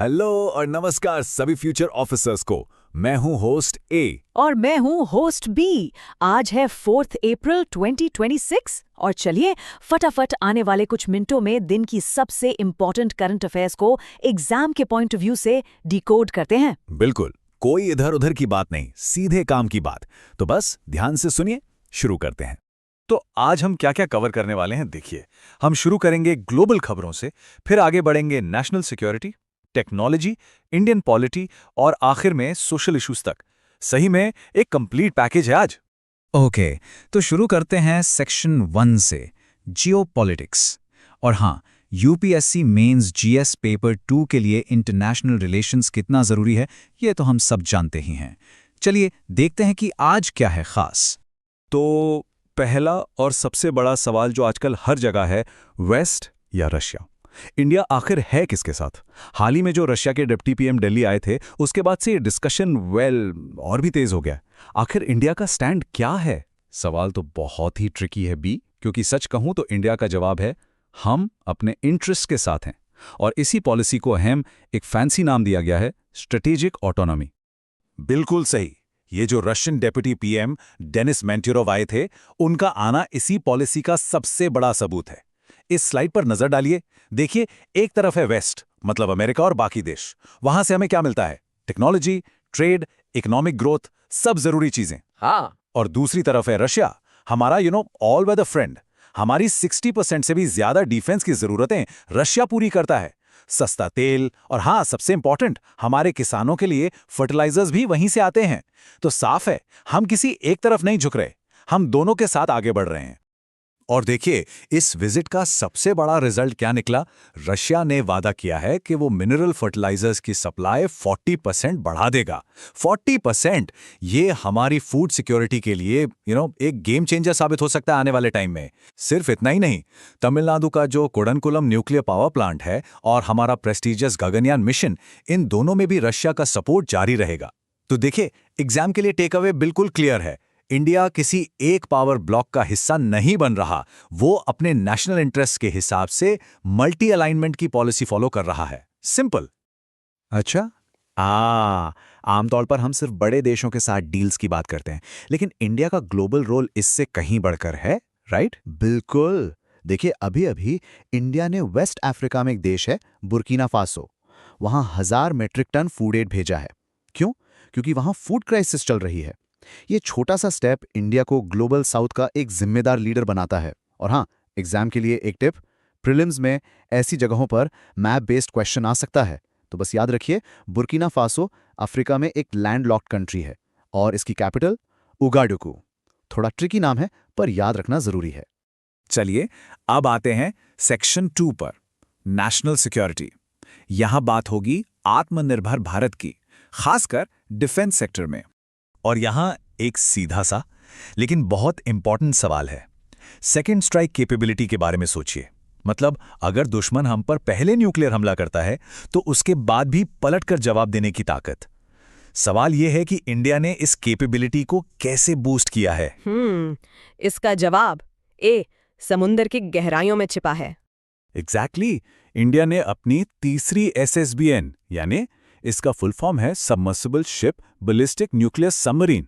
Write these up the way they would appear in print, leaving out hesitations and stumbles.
Hello और नमस्कार सभी फ्यूचर ऑफिसर्स को। मैं हूं होस्ट ए। और मैं हूँ होस्ट बी। आज है 4 अप्रैल 2026 और चलिए फटाफट आने वाले कुछ मिनटों में दिन की सबसे इम्पोर्टेंट करंट अफेयर्स को एग्जाम के पॉइंट ऑफ व्यू से डिकोड करते हैं। बिल्कुल, कोई इधर उधर की बात नहीं, सीधे काम की बात। तो बस ध्यान से सुनिए, शुरू करते हैं। तो आज हम क्या क्या कवर करने वाले हैं देखिए। हम शुरू करेंगे ग्लोबल खबरों से, फिर आगे बढ़ेंगे national security, technology, Indian polity और आखिर में सोशल इश्यूज तक। सही में एक कंप्लीट पैकेज है आज। ओके, तो शुरू करते हैं सेक्शन 1 से, जियोपॉलिटिक्स। और हाँ, यूपीएससी मेंस जीएस पेपर 2 के लिए इंटरनेशनल रिलेशंस कितना ज़रूरी है, ये तो हम सब जानते ही हैं। चलिए देखते हैं कि आज क्या है ख़ास। तो पहला और सबसे बड़ा सवाल जो आजकल हर जगह है, वेस्ट या रशिया। इंडिया आखिर है किसके साथ? हाल ही में जो रशिया के डिप्टी पीएम दिल्ली आए थे, उसके बाद से ये डिस्कशन और भी तेज हो गया। आखिर इंडिया का स्टैंड क्या है? सवाल तो बहुत ही ट्रिकी है बी, क्योंकि सच कहूं तो इंडिया का जवाब है हम अपने इंटरेस्ट के साथ हैं। और इसी पॉलिसी को अहम एक फैंसी नाम दिया गया है, स्ट्रेटेजिक ऑटोनॉमी। बिल्कुल सही। ये जो रशियन डेप्यूटी पीएम डेनिस मेंटुरोव आए थे, उनका आना इसी पॉलिसी का सबसे बड़ा सबूत है। इस स्लाइड पर नजर डालिए। देखिए, एक तरफ है वेस्ट, मतलब अमेरिका और बाकी देश। वहां से हमें क्या मिलता है? टेक्नोलॉजी, ट्रेड, इकोनॉमिक ग्रोथ, सब जरूरी चीजें। हाँ। और दूसरी तरफ है रशिया, हमारा ऑल वेदर फ्रेंड। हमारी 60% से भी ज्यादा डिफेंस की जरूरतें रशिया पूरी करता है। सस्ता तेल और हाँ, सबसे इंपॉर्टेंट, हमारे किसानों के लिए फर्टिलाइजर्स भी वहीं से आते हैं। तो साफ है, हम किसी एक तरफ नहीं झुक रहे, हम दोनों के साथ आगे बढ़ रहे हैं। और देखिए, इस विजिट का सबसे बड़ा रिजल्ट क्या निकला? रशिया ने वादा किया है कि वो मिनरल फर्टिलाइजर्स की सप्लाई 40% बढ़ा देगा। 40%! ये हमारी फूड सिक्योरिटी के लिए एक गेम चेंजर साबित हो सकता है आने वाले टाइम में। सिर्फ इतना ही नहीं, तमिलनाडु का जो कुडनकुलम न्यूक्लियर पावर प्लांट है और हमारा प्रेस्टीजियस गगनयान मिशन, इन दोनों में भी रशिया का सपोर्ट जारी रहेगा। तो देखिए, एग्जाम के लिए टेक अवे बिल्कुल क्लियर है। इंडिया किसी एक पावर ब्लॉक का हिस्सा नहीं बन रहा, वो अपने नेशनल इंटरेस्ट के हिसाब से मल्टी अलाइनमेंट की पॉलिसी फॉलो कर रहा है। सिंपल। अच्छा, आमतौर पर हम सिर्फ बड़े देशों के साथ डील्स की बात करते हैं, लेकिन इंडिया का ग्लोबल रोल इससे कहीं बढ़कर है, राइट? बिल्कुल। देखिए, अभी अभी इंडिया ने वेस्ट अफ्रीका में एक देश है, बुर्किना फासो, वहां 1000 मीट्रिक टन फूड एड भेजा है। क्यों? क्योंकि वहां फूड क्राइसिस चल रही है। ये छोटा सा स्टेप इंडिया को ग्लोबल साउथ का एक जिम्मेदार लीडर बनाता है। और हाँ, एग्जाम के लिए एक टिप, प्रीलिम्स में ऐसी जगहों पर मैप बेस्ड क्वेश्चन आ सकता है। तो बस याद रखिए, बुर्किना फासो अफ्रीका में एक लैंडलॉक्ड कंट्री है और इसकी कैपिटल उगाडुकू। थोड़ा ट्रिकी नाम है, पर याद रखना जरूरी है। चलिए अब आते हैं सेक्शन 2 पर, नेशनल सिक्योरिटी। यहां बात होगी आत्मनिर्भर भारत की, खासकर डिफेंस सेक्टर में। और यहां एक सीधा सा लेकिन बहुत इंपॉर्टेंट सवाल है। सेकेंड स्ट्राइक कैपेबिलिटी के बारे में सोचिए। मतलब, अगर दुश्मन हम पर पहले न्यूक्लियर हमला करता है तो उसके बाद भी पलटकर जवाब देने की ताकत। सवाल यह है कि इंडिया ने इस कैपेबिलिटी को कैसे बूस्ट किया है? इसका जवाब ए, समुंदर की गहराइयों में छिपा है। एग्जैक्टली। इंडिया ने अपनी तीसरी SSBN, यानी इसका फुल फॉर्म है submersible ship ballistic nuclear submarine,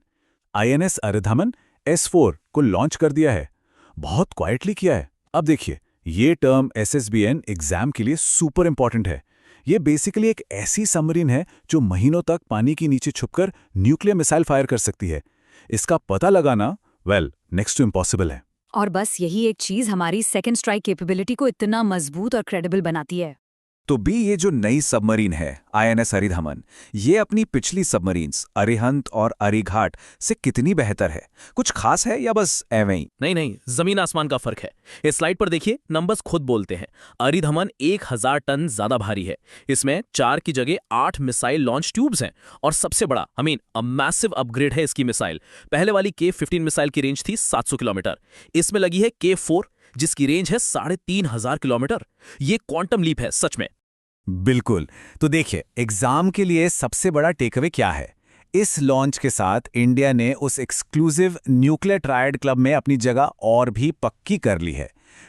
INS Aridhaman S4 को लॉन्च कर दिया है। बहुत क्वाइटली किया है। अब देखिए, ये टर्म SSBN एग्जाम के लिए सुपर इंपॉर्टेंट है। ये बेसिकली एक ऐसी सबमरीन है जो महीनों तक पानी के नीचे छुपकर न्यूक्लियर मिसाइल फायर कर सकती है। इसका पता लगाना नेक्स्ट टू इम्पॉसिबल है। और बस यही एक चीज हमारी सेकंड स्ट्राइक कैपेबिलिटी को इतना मजबूत और क्रेडिबल बनाती है। तो बी, ये जो नई सबमरीन है INS अरिधमन, ये अपनी पिछली सबमरीन्स अरिहंत और अरिघाट से कितनी बेहतर है? कुछ खास है या बस एवं ही? नहीं, जमीन आसमान का फर्क है। इस स्लाइड पर देखिए, नंबर्स खुद बोलते हैं। अरिधमन 1000 टन ज्यादा भारी है। इसमें 4 की जगह 8 मिसाइल लॉन्च ट्यूब्स हैं। और सबसे बड़ा मैसिव अपग्रेड है इसकी मिसाइल। पहले वाली K-15 मिसाइल की रेंज थी 700 किलोमीटर, इसमें लगी है K4 जिसकी रेंज है 3500 किलोमीटर। ये क्वांटम लीप है सच में। बिल्कुल। तो देखिए, एग्जाम के लिए सबसे बड़ा टेकअवे क्या है? इस लॉन्च के साथ इंडिया ने उस एक्सक्लूसिव न्यूक्लियर ट्रायड क्लब में अपनी जगह और भी पक्की कर ली है।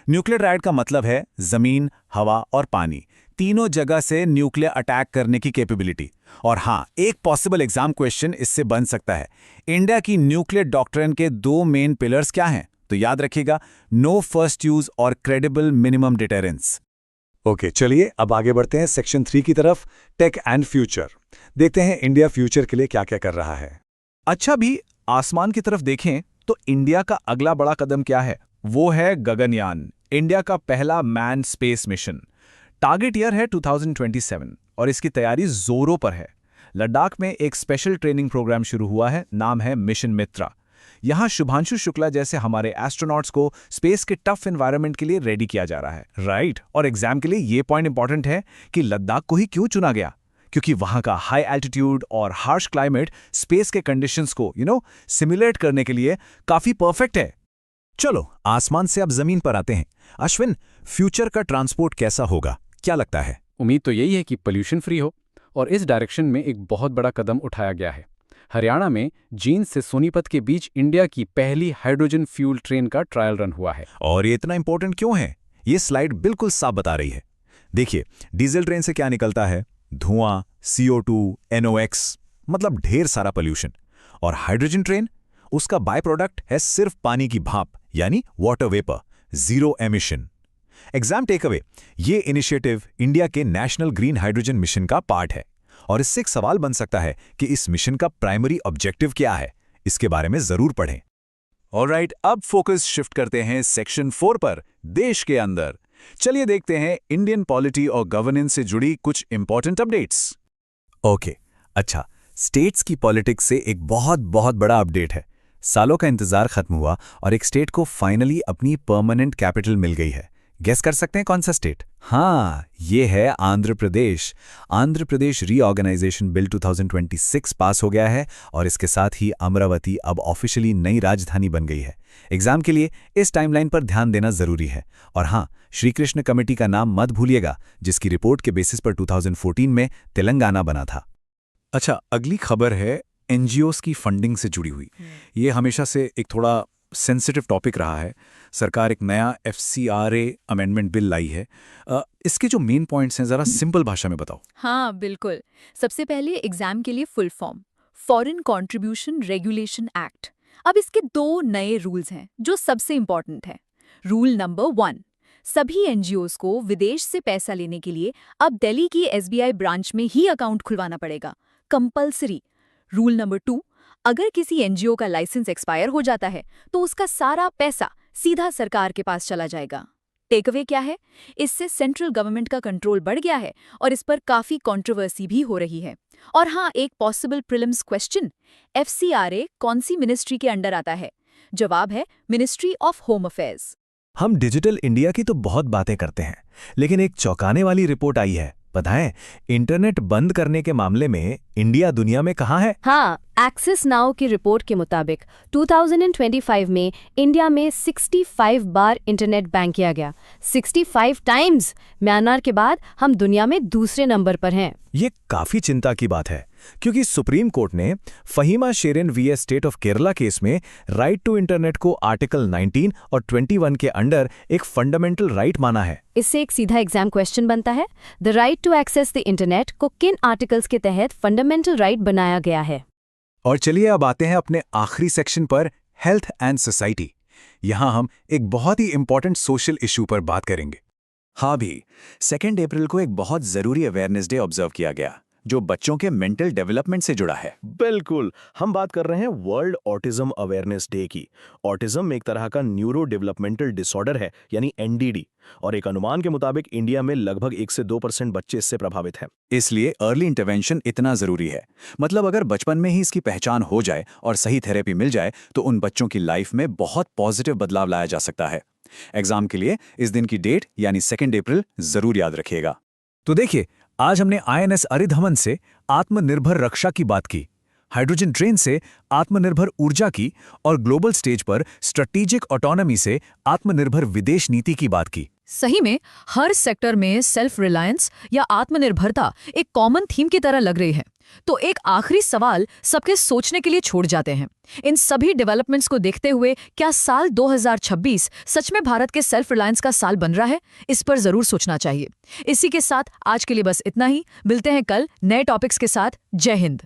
न्यूक्लियर ट्रायड का मतलब है जमीन, हवा और पानी, तीनों जगह से न्यूक्लियर अटैक करने की कैपेबिलिटी। और हाँ, एक पॉसिबल एग्जाम क्वेश्चन इससे बन सकता है, इंडिया की न्यूक्लियर डॉक्ट्रिन के 2 मेन पिलर्स क्या हैं? तो याद रखिएगा, नो फर्स्ट यूज और क्रेडिबल मिनिमम डिटेरेंस। ओके, चलिए अब आगे बढ़ते हैं सेक्शन 3 की तरफ, टेक एंड फ्यूचर। देखते हैं इंडिया फ्यूचर के लिए क्या क्या कर रहा है। अच्छा, भी आसमान की तरफ देखें तो इंडिया का अगला बड़ा कदम क्या है? वो है गगनयान, इंडिया का पहला man space mission. Target year है 2027 और इसकी तैयारी जोरों पर है। लद्दाख में एक स्पेशल ट्रेनिंग प्रोग्राम शुरू हुआ है, नाम है मिशन मित्रा। यहां शुभांशु शुक्ला जैसे हमारे एस्ट्रोनॉट्स को स्पेस के टफ एनवायरनमेंट के लिए रेडी किया जा रहा है, राइट? और एग्जाम के लिए ये पॉइंट इंपॉर्टेंट है कि लद्दाख को ही क्यों चुना गया, क्योंकि वहां का हाई एल्टीट्यूड और हार्श क्लाइमेट स्पेस के कंडीशंस को सिमुलेट करने के लिए काफी परफेक्ट है। चलो आसमान से अब जमीन पर आते हैं। अश्विन, फ्यूचर का ट्रांसपोर्ट कैसा होगा, क्या लगता है? उम्मीद तो यही है कि पोल्यूशन फ्री हो, और इस डायरेक्शन में एक बहुत बड़ा कदम उठाया गया है। हरियाणा में जींद से सोनीपत के बीच इंडिया की पहली हाइड्रोजन फ्यूल ट्रेन का ट्रायल रन हुआ है। और ये इतना इंपॉर्टेंट क्यों है? ये स्लाइड बिल्कुल साफ बता रही है। देखिए, डीजल ट्रेन से क्या निकलता है? धुआं, CO2, NOx, मतलब ढेर सारा पोल्यूशन। और हाइड्रोजन ट्रेन, उसका बाय प्रोडक्ट है सिर्फ पानी की भाप, यानी water vapour, zero emission. Exam takeaway, ये इनिशिएटिव इंडिया के नेशनल ग्रीन हाइड्रोजन मिशन का पार्ट है। और इससे एक सवाल बन सकता है कि इस मिशन का प्राइमरी ऑब्जेक्टिव क्या है। इसके बारे में जरूर पढ़ें। ऑलराइट, अब फोकस शिफ्ट करते हैं सेक्शन 4 पर, देश के अंदर। चलिए देखते हैं इंडियन पॉलिटी और गवर्नेंस से जुड़ी कुछ इंपॉर्टेंट अपडेट्स। ओके, अच्छा, स्टेट्स की पॉलिटिक्स से एक बहुत बहुत बड़ा अपडेट है। सालों का इंतजार खत्म हुआ और एक स्टेट को फाइनली अपनी परमानेंट कैपिटल मिल गई है। गेस कर सकते हैं कौन सा स्टेट? हाँ, ये है आंध्र प्रदेश। आंध्र प्रदेश रीऑर्गेनाइजेशन बिल 2026 पास हो गया है और इसके साथ ही अमरावती अब ऑफिशियली नई राजधानी बन गई है। एग्जाम के लिए इस टाइमलाइन पर ध्यान देना जरूरी है। और हाँ, श्री कृष्ण कमेटी का नाम मत भूलिएगा, जिसकी रिपोर्ट के बेसिस पर 2014 में तेलंगाना बना था। अच्छा, अगली खबर है NGOs की फंडिंग से जुड़ी हुई। ये हमेशा से एक थोड़ा सेंसिटिव टॉपिक रहा है। सरकार एक नया FCRA अमेंडमेंट बिल लाई है। इसके जो मेन पॉइंट्स हैं, जरा सिंपल भाषा में बताओ। हाँ बिल्कुल। सबसे पहले एग्जाम के लिए full form, foreign contribution regulation act. अब इसके 2 नए रूल्स हैं जो सबसे इंपॉर्टेंट है। रूल नंबर 1, सभी NGOs को विदेश से पैसा लेने के लिए अब दिल्ली की SBI ब्रांच में ही अकाउंट खुलवाना पड़ेगा, कंपलसरी। रूल नंबर 2, अगर किसी NGO का लाइसेंस एक्सपायर हो जाता है तो उसका सारा पैसा सीधा सरकार के पास चला जाएगा। टेकअवे क्या है? इससे सेंट्रल गवर्नमेंट का कंट्रोल बढ़ गया है और इस पर काफी कंट्रोवर्सी भी हो रही है। और हाँ, एक पॉसिबल प्रीलिम्स क्वेश्चन, FCRA कौन सी मिनिस्ट्री के अंडर आता है? जवाब है मिनिस्ट्री ऑफ होम अफेयर्स। हम डिजिटल इंडिया की तो बहुत बातें करते हैं, लेकिन एक चौंकाने वाली रिपोर्ट आई है। पता है, इंटरनेट बंद करने के मामले में इंडिया दुनिया में कहाँ है? हाँ, एक्सेस नाउ की रिपोर्ट के मुताबिक 2025 में इंडिया में 65 बार इंटरनेट बैन किया गया। 65 टाइम्स! म्यांमार के बाद हम दुनिया में दूसरे नंबर पर हैं। ये काफी चिंता की बात है, क्योंकि सुप्रीम कोर्ट ने Faheema Shirin vs State of Kerala case में राइट टू इंटरनेट को आर्टिकल 19 और 21 के अंडर एक फंडामेंटल राइट माना है। इससे एक सीधा एग्जाम क्वेश्चन बनता है, the right to access the internet को किन आर्टिकल्स के तहत फंडामेंटल राइट बनाया गया है? और चलिए अब आते हैं अपने आखिरी सेक्शन पर, हेल्थ एंड सोसाइटी। यहां हम एक बहुत ही इंपॉर्टेंट सोशल इशू पर बात करेंगे। हाँ भी, 2 अप्रैल को एक बहुत जरूरी अवेयरनेस डे ऑब्जर्व किया गया, जो बच्चों के मेंटल डेवलपमेंट से जुड़ा है। बिल्कुल, हम बात कर रहे हैं वर्ल्ड ऑटिज्म अवेयरनेस डे की। ऑटिज्म एक तरह का न्यूरो डेवलपमेंटल डिसऑर्डर है, यानी NDD, और एक अनुमान के मुताबिक इंडिया में लगभग 1 से 2% बच्चे इससे प्रभावित हैं। इसलिए अर्ली इंटरवेंशन इतना जरूरी है। मतलब अगर बचपन में ही इसकी पहचान हो जाए और सही थेरेपी मिल जाए तो उन बच्चों की लाइफ में बहुत पॉजिटिव बदलाव लाया जा सकता है। एग्जाम के लिए इस दिन की डेट यानी 2 अप्रैल जरूर याद रखिएगा। तो देखिए, आज हमने INS अरिधमन से आत्मनिर्भर रक्षा की बात की, हाइड्रोजन ट्रेन से आत्मनिर्भर ऊर्जा की और ग्लोबल स्टेज पर स्ट्रेटेजिक ऑटोनॉमी से आत्मनिर्भर विदेश नीति की बात की। सही में हर सेक्टर में सेल्फ रिलायंस या आत्मनिर्भरता एक कॉमन थीम की तरह लग रही है। तो एक आखिरी सवाल सबके सोचने के लिए छोड़ जाते हैं। इन सभी डेवलपमेंट्स को देखते हुए क्या साल 2026 सच में भारत के सेल्फ रिलायंस का साल बन रहा है? इस पर जरूर सोचना चाहिए। इसी के साथ आज के लिए बस इतना ही। मिलते हैं कल नए टॉपिक्स के साथ। जय हिंद।